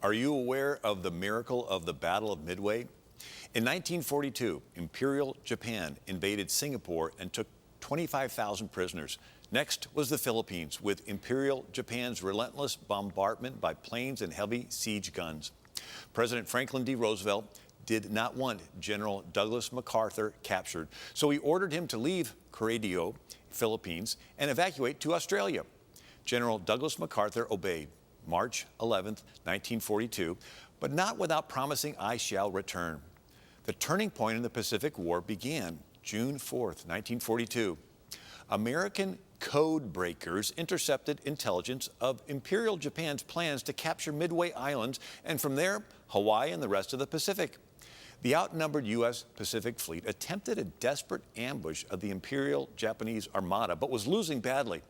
Are you aware of the miracle of the Battle of Midway? In 1942, Imperial Japan invaded Singapore and took 25,000 prisoners. Next was the Philippines, with Imperial Japan's relentless bombardment by planes and heavy siege guns. President Franklin D. Roosevelt did not want General Douglas MacArthur captured, so he ordered him to leave Corregidor, Philippines, and evacuate to Australia. General Douglas MacArthur obeyed. March 11, 1942, but not without promising, "I shall return." The turning point in the Pacific War began June 4, 1942. American code breakers intercepted intelligence of Imperial Japan's plans to capture Midway Islands and from there, Hawaii and the rest of the Pacific. The outnumbered U.S. Pacific Fleet attempted a desperate ambush of the Imperial Japanese Armada, but was losing badly.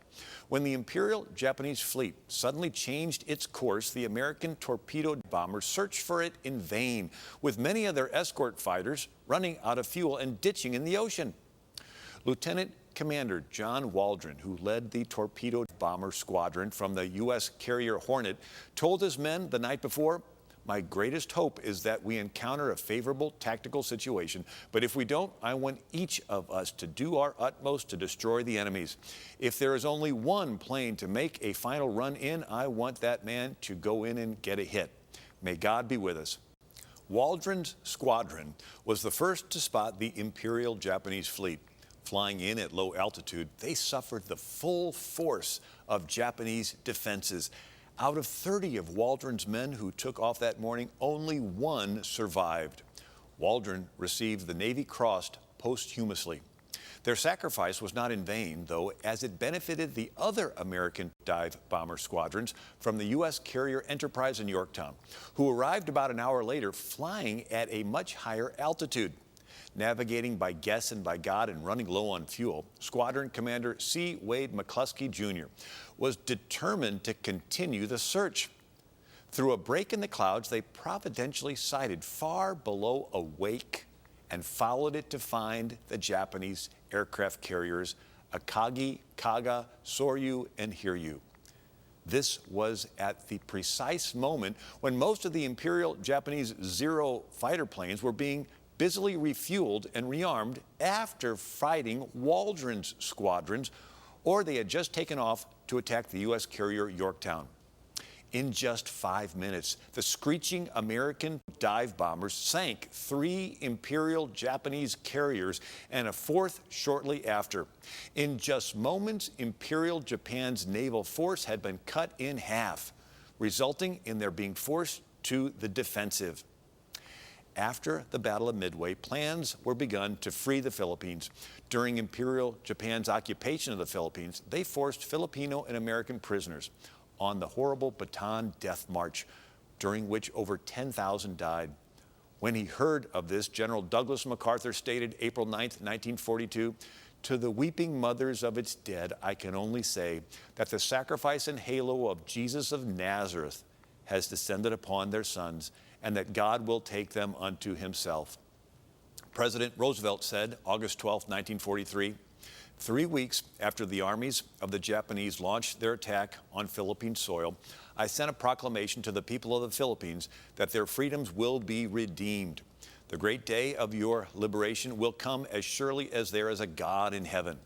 When the Imperial Japanese Fleet suddenly changed its course, the American torpedo bombers searched for it in vain, with many of their escort fighters running out of fuel and ditching in the ocean. Lieutenant Commander John Waldron, who led the torpedo bomber squadron from the U.S. carrier Hornet, told his men the night before, "My greatest hope is that we encounter a favorable tactical situation, but if we don't, I want each of us to do our utmost to destroy the enemies. If there is only one plane to make a final run in, I want that man to go in and get a hit. May God be with us." Waldron's squadron was the first to spot the Imperial Japanese Fleet. Flying in at low altitude, they suffered the full force of Japanese defenses. Out of 30 of Waldron's men who took off that morning, only one survived. Waldron received the Navy Cross posthumously. Their sacrifice was not in vain, though, as it benefited the other American dive bomber squadrons from the U.S. carrier Enterprise and Yorktown, who arrived about an hour later, flying at a much higher altitude. Navigating by guess and by God and running low on fuel, Squadron Commander C. Wade McCluskey Jr. was determined to continue the search. Through a break in the clouds, they providentially sighted far below a wake and followed it to find the Japanese aircraft carriers Akagi, Kaga, Soryu, and Hiryu. This was at the precise moment when most of the Imperial Japanese Zero fighter planes were being busily refueled and rearmed after fighting Waldron's squadrons, or they had just taken off to attack the U.S. carrier Yorktown. In just 5 minutes, the screeching American dive bombers sank 3 Imperial Japanese carriers and a 4th shortly after. In just moments, Imperial Japan's naval force had been cut in half, resulting in their being forced to the defensive. After the Battle of Midway, plans were begun to free the Philippines. During Imperial Japan's occupation of the Philippines, they forced Filipino and American prisoners on the horrible Bataan Death March, during which over 10,000 died. When he heard of this, General Douglas MacArthur stated April 9, 1942, "To the weeping mothers of its dead, I can only say that the sacrifice and halo of Jesus of Nazareth has descended upon their sons, and that God will take them unto himself." President Roosevelt said, August 12, 1943, 3 weeks after the armies of the Japanese launched their attack on Philippine soil, I sent a proclamation to the people of the Philippines that their freedoms will be redeemed. The great day of your liberation will come as surely as there is a God in heaven.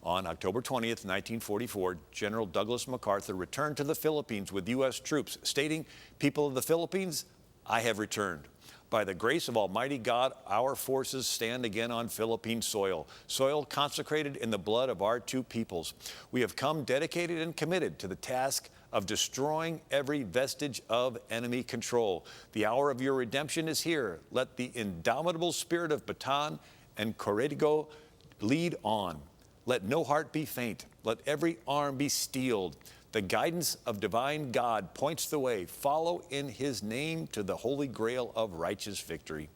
On October 20th, 1944, General Douglas MacArthur returned to the Philippines with U.S. troops, stating, "People of the Philippines, I have returned. By the grace of Almighty God, our forces stand again on Philippine soil, soil consecrated in the blood of our two peoples. We have come dedicated and committed to the task of destroying every vestige of enemy control. The hour of your redemption is here. Let the indomitable spirit of Bataan and Corregidor lead on. Let no heart be faint. Let every arm be steeled. The guidance of divine God points the way. Follow in his name to the holy grail of righteous victory."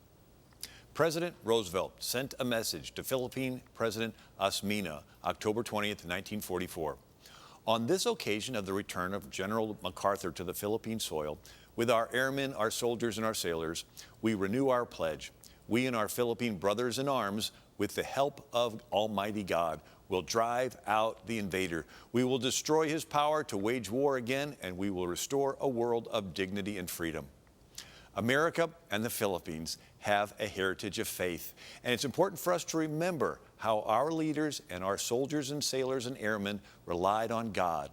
President Roosevelt sent a message to Philippine President Asmina, October 20th, 1944. On this occasion of the return of General MacArthur to the Philippine soil, with our airmen, our soldiers, and our sailors, we renew our pledge. We and our Philippine brothers in arms, with the help of Almighty God, will drive out the invader. We will destroy his power to wage war again, and we will restore a world of dignity and freedom. America and the Philippines have a heritage of faith, and it's important for us to remember how our leaders and our soldiers and sailors and airmen relied on God